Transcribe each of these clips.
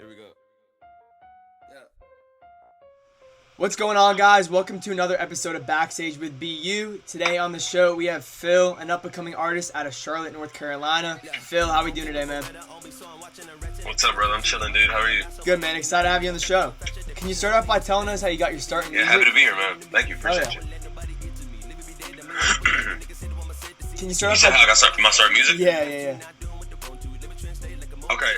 Here we go. Yeah. What's going on, guys? Welcome to another episode of Backstage with BU. Today on the show, we have Phil, an up-and-coming artist out of Charlotte, North Carolina. Phil, how we doing today, man? What's up, brother? I'm chilling, dude. How are you? Good, man. Excited to have you on the show. Can you start off by telling us how you got your start in music? Yeah, happy to be here, man. Thank you. Appreciate you. Can you start You off said by... how I got started? My start in music? Yeah. Okay,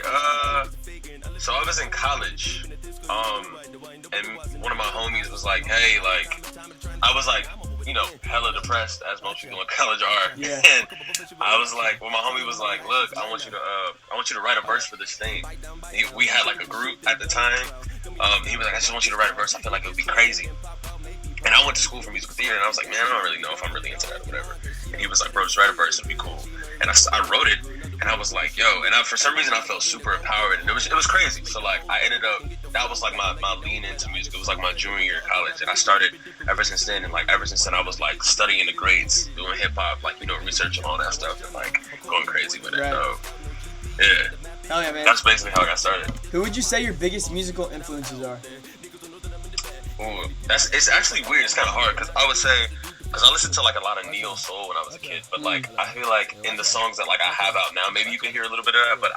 so I was in college, and one of my homies was like, hey, I was hella depressed, as most people in college are. Yeah. And I was like, my homie was like, look, I want you to write a verse for this thing. We had like a group at the time. He was like, I just want you to write a verse. I feel like it would be crazy. And I went to school for musical theater, and I was like, man, I don't really know if I'm really into that or whatever. And he was like, bro, just write a verse, it'd be cool. And I wrote it, and I was like, yo, and for some reason I felt super empowered, and it was crazy. So like I ended up, that was like my lean into music. It was like my junior year of college, and I started ever since then. And like ever since then, I was like studying the grades, doing hip hop, research and all that stuff, and like going crazy with it. Right. So yeah, Hell yeah, man. that's basically how I got started. Who would you say your biggest musical influences are? Ooh, it's actually weird. It's kind of hard because I would say, because I listened to like a lot of neo soul when I was a kid, but like I feel like in the songs that like I have out now, maybe you can hear a little bit of that. But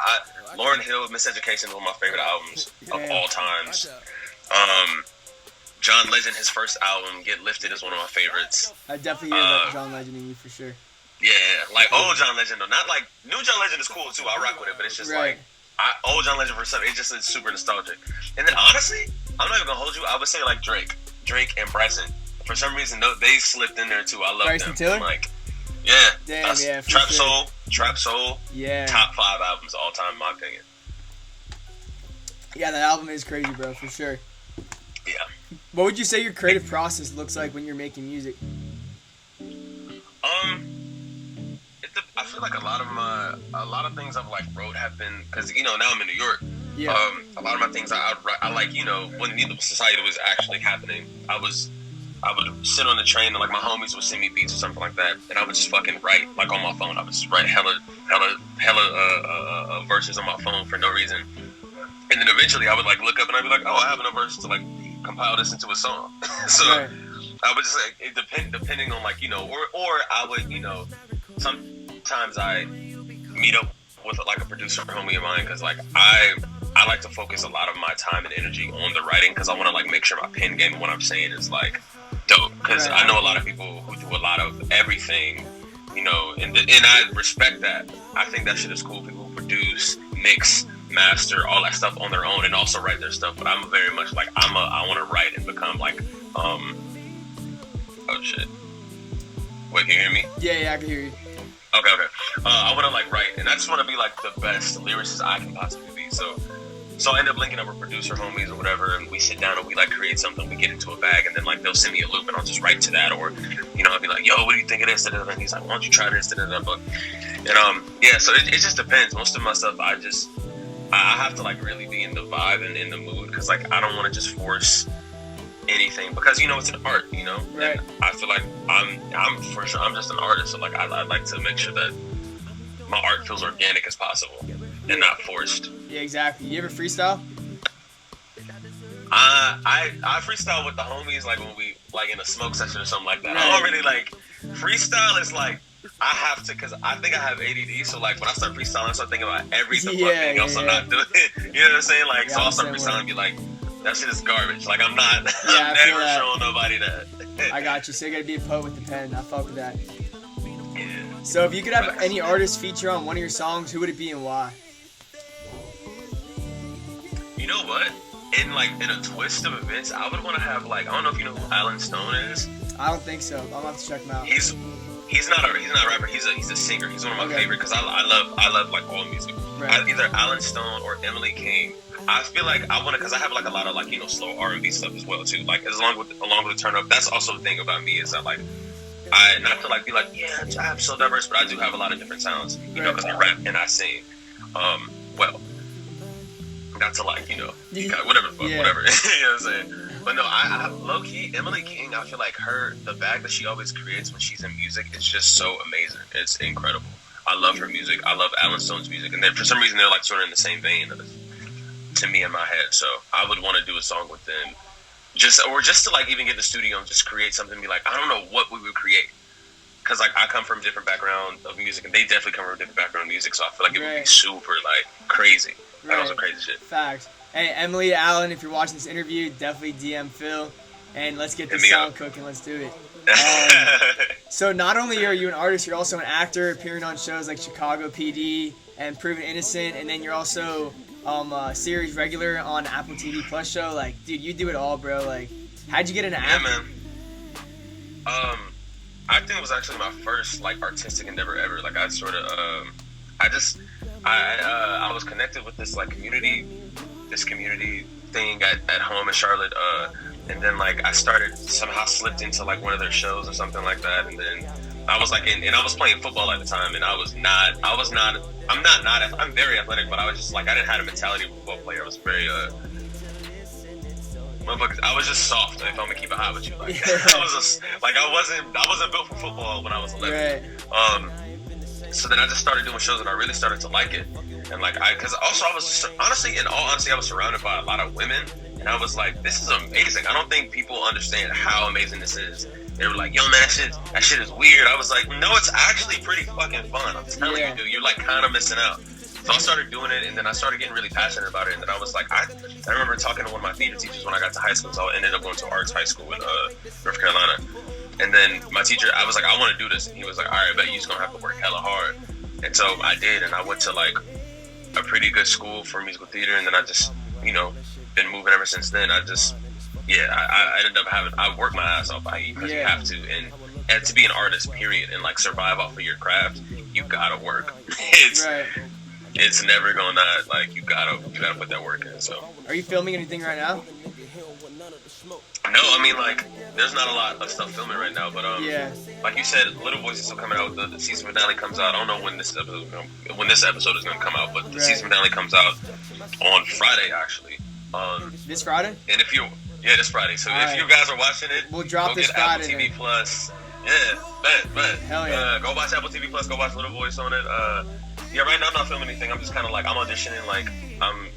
Lauryn Hill, Miseducation is one of my favorite albums of all times. John Legend, his first album, Get Lifted, is one of my favorites. I definitely hear about John Legend in you for sure. Yeah, like old John Legend though, not like new John Legend is cool too. I rock with it, but it's just Right. like old John Legend for some. It's just super nostalgic. And then honestly, I'm not even gonna hold you. I would say like Drake and Bryson. For some reason, they slipped in there too. I love Bryson them. Tiller? Like, yeah, Damn, yeah, for Trap Soul. Yeah. Top 5 albums of all time, in my opinion. Yeah, that album is crazy, bro, for sure. Yeah. What would you say your creative process looks like when you're making music? I feel like a lot of things I've like wrote have been, because now I'm in New York. Yeah. A lot of my things I like, when Needle Society was actually happening, I would sit on the train and like my homies would send me beats or something like that, and I would just fucking write like on my phone. I would just write hella verses on my phone for no reason, and then eventually I would like look up and I'd be like, oh, I have enough verses to like compile this into a song. So Right. I would just like depending on like or I would sometimes I meet up with like a producer homie of mine, because like I like to focus a lot of my time and energy on the writing, because I want to like make sure my pen game and what I'm saying is like dope, because Right. I know a lot of people who do a lot of everything, and I respect that. I think that shit is cool. People who produce, mix, master, all that stuff on their own and also write their stuff, but I'm very much like I want to write and become like oh shit, wait, can you hear me? Yeah, I can hear you. Okay. I want to like write, and I just want to be like the best lyricist I can possibly be. So I end up linking up with producer homies or whatever, and we sit down and we like create something. We get into a bag, and then like they'll send me a loop, and I'll just write to that, or I'll be like, yo, what do you think of this? And he's like, why don't you try this? And yeah, so it just depends. Most of my stuff, I have to like really be in the vibe and in the mood, because like I don't want to just force anything, because it's an art, Right. And I feel like I'm for sure I'm just an artist, so like I like to make sure that my art feels organic as possible and not forced. Yeah, exactly. You ever freestyle? I freestyle with the homies, like when we like in a smoke session or something like that. Right. I don't really like freestyle. Is like I have to, because I think I have ADD, so like when I start freestyling I start thinking about everything else I'm not doing. You know what I'm saying? Like, so I'll start freestyling and be like, that shit is garbage. Like I'm not I'm never showing nobody that. I got you. So you gotta be a poet with the pen. I fuck with that. Yeah. So if you could have any artist feature on one of your songs, who would it be and why? You know what? In a twist of events, I would want to have like, I don't know if you know who Alan Stone is. I don't think so. I'll have to check him out. He's not a rapper. He's a singer. He's one of my favorite, because I love like all music. Right. Either Alan Stone or Emily King. I feel like I want to, because I have like a lot of like slow R&B stuff as well too. Like along with the turn up. That's also the thing about me, is that like I not to like be like, yeah, I'm so diverse, but I do have a lot of different sounds. Because I rap and I sing. Well, not to like whatever, but whatever. You know what I'm saying? But no, I low key Emily King. I feel like the bag that she always creates when she's in music is just so amazing. It's incredible. I love her music. I love Alan Stone's music, and then for some reason they're like sort of in the same vein of it. to me in my head. So I would want to do a song with them, just to like even get in the studio and just create something and be like, I don't know what we would create. Because like I come from a different background of music, and they definitely come from a different background of music, so I feel like it would be super like crazy. That was some crazy shit. Facts. Hey, Emily, Allen, if you're watching this interview, definitely DM Phil, and let's get this song cooking. Let's do it. So not only are you an artist, you're also an actor, appearing on shows like Chicago PD and Proven Innocent, and then you're also a series regular on Apple TV Plus show. Like, dude, you do it all, bro. Like, how'd you get into acting? Yeah, man. Acting was actually my first like artistic endeavor ever. Like I sort of, I was connected with this like community thing at home in Charlotte, and then like I started somehow slipped into like one of their shows or something like that, and then I was like and I was playing football at the time, and I'm very athletic, but I was just like I didn't have a mentality of a football player. I was very I was just soft. If I'm gonna keep it high with you, like I wasn't built for football when I was 11. Right. So then I just started doing shows, and I really started to like it. And like because also I was just, honestly, in all honesty, I was surrounded by a lot of women, and I was like, this is amazing. I don't think people understand how amazing this is. They were like, yo, man, that shit is weird. I was like, no, it's actually pretty fucking fun. I'm telling you, dude, you're like kind of missing out. So I started doing it, and then I started getting really passionate about it. And then I was like, I remember talking to one of my theater teachers when I got to high school. So I ended up going to arts high school in North Carolina. And then my teacher, I was like, I want to do this. And he was like, all right, I bet you're just going to have to work hella hard. And so I did, and I went to like a pretty good school for musical theater. And then I just, been moving ever since then. I ended up I worked my ass off because you have to. And to be an artist, period, and like survive off of your craft, you gotta work. It's never gonna like you gotta put that work in. So are you filming anything right now? No, I mean like there's not a lot of stuff filming right now, but like you said, Little Voice is still coming out. The season finale comes out. I don't know when this episode is gonna come out, but the season finale comes out on Friday actually. This Friday? And this Friday. So if you guys are watching it, we'll drop this Friday. Apple TV Plus. Yeah, bet. Hell yeah. Go watch Apple TV Plus. Go watch Little Voice on it. Right now I'm not filming anything. I'm just kind of like I'm auditioning, like I'm,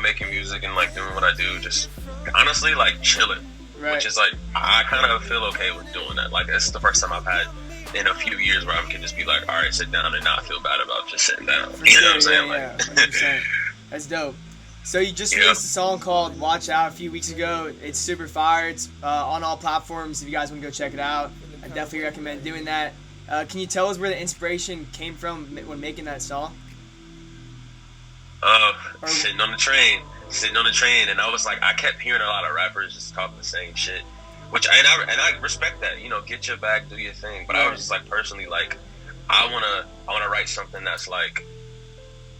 making music and like doing what I do. Just honestly like chilling, which is like I kind of feel okay with doing that. Like this is the first time I've had in a few years where I can just be like, all right, sit down and not feel bad about just sitting down. You know what I'm saying? Yeah, 100%. That's dope. So you just released a song called Watch Out a few weeks ago. It's super fire. It's on all platforms. If you guys want to go check it out, I definitely recommend doing that. Can you tell us where the inspiration came from when making that song? Sitting on the train, and I was like, I kept hearing a lot of rappers just talking the same shit, which I respect that. Get your bag, do your thing. But I was just like personally like, I wanna write something that's like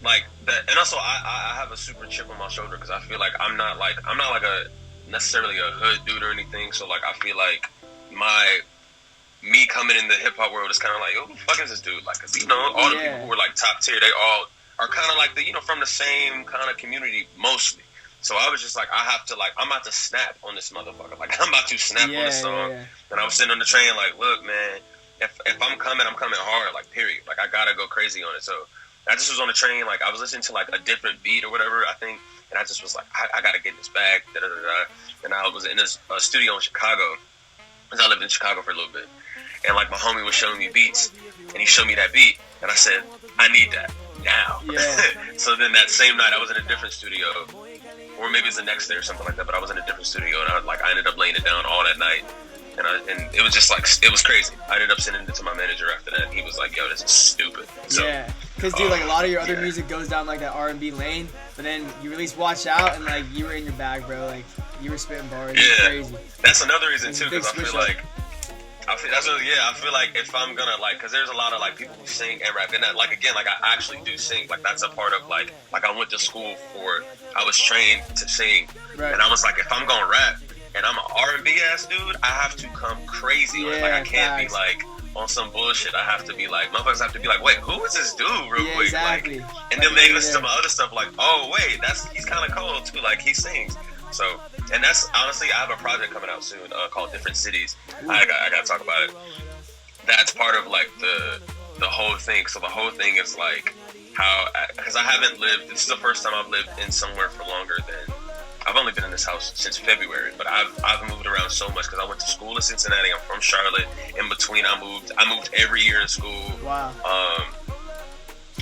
that. And also I have a super chip on my shoulder because I feel like I'm not like a necessarily a hood dude or anything. So like I feel like me coming in the hip hop world is kind of like, who the fuck is this dude? Like, cause all the people who are like top tier, they all are kind of like from the same kind of community mostly. So I was just like, I'm about to snap on this motherfucker. Like I'm about to snap on this song. And I was sitting on the train like, look, man, if I'm coming hard, like period. Like I gotta go crazy on it. So I just was on the train, like I was listening to like a different beat or whatever, I think, and I just was like, I gotta get this bag, and I was in this studio in Chicago, because I lived in Chicago for a little bit, and like my homie was showing me beats, and he showed me that beat, and I said, I need that now. So then that same night, I was in a different studio, or maybe it's the next day or something like that, but I was in a different studio, and I ended up laying it down all that night. And it was just like, it was crazy. I ended up sending it to my manager after that. He was like, yo, this is stupid. So, because dude, like a lot of your other music goes down like that R&B lane, but then you release Watch Out, and like you were in your bag, bro. Like you were spitting bars. It was crazy. That's another reason too, because I feel like I feel like if I'm gonna like, because there's a lot of like people who sing and rap, and that, like again, like I actually do sing. Like that's a part of like I went to school for. I was trained to sing, and I was like, if I'm gonna rap. And I'm an R&B ass dude, I have to come crazy. Like I can't be like on some bullshit. I have to be like, motherfuckers have to be like, wait, who is this dude real quick? Exactly. Like, and then they listen to my other stuff like, oh wait, he's kind of cold too. Like he sings. So, and that's honestly, I have a project coming out soon called Different Cities. I gotta talk about it. That's part of like the whole thing. So the whole thing is like how, because I haven't lived, this is the first time I've lived in somewhere for longer than, I've only been in this house since February, but I've moved around so much because I went to school in Cincinnati. I'm from Charlotte. In between, I moved every year in school. Wow.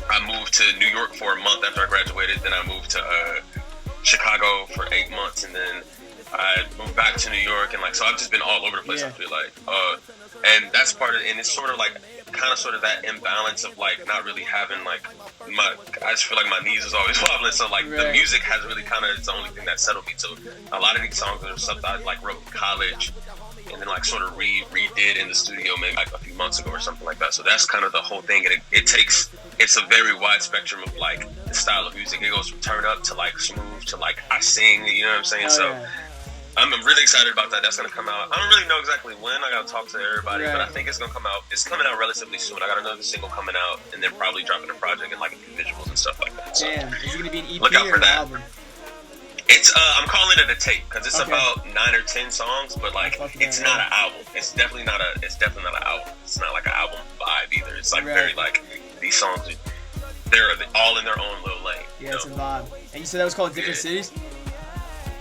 I moved to New York for a month after I graduated. Then I moved to Chicago for 8 months, and then I moved back to New York, and like, so I've just been all over the place. I feel like, and that's part of, and it's sort of like, kind of sort of that imbalance of like not really having like I just feel like my knees is always wobbling. So like the music has really kind of, it's the only thing that settled me. So a lot of these songs are stuff that I like wrote in college, and then like sort of redid in the studio maybe like a few months ago or something like that. So that's kind of the whole thing. And it's a very wide spectrum of like the style of music. It goes from turn up to like smooth to like I sing, you know what I'm saying? I'm really excited about that. That's going to come out. I don't really know exactly when. I got to talk to everybody, but I think it's going to come out. It's coming out relatively soon. I got another single coming out, and then probably dropping a project and like visuals and stuff like that. So damn, is it going to be an EP look out or for an that. album? It's I'm calling it a tape because it's about 9 or 10 songs, but like it's not an album. It's definitely not an album. It's not like an album vibe either. It's like very like these songs. They're all in their own little lane. Yeah, it's a vibe. And you said that was called Different Cities?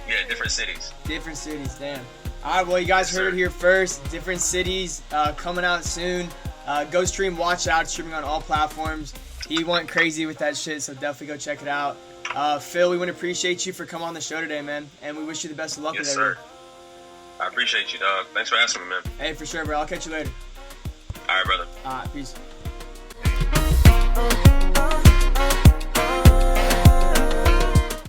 Yeah, Different Cities. Different Cities, damn. All right, well, you guys heard it here first. Different Cities coming out soon. Go stream, watch out. Streaming on all platforms. He went crazy with that shit, so definitely go check it out. Phil, we want to appreciate you for coming on the show today, man, and we wish you the best of luck with everything. Yes, sir. I appreciate you, dog. Thanks for asking me, man. Hey, for sure, bro. I'll catch you later. All right, brother. All right, peace.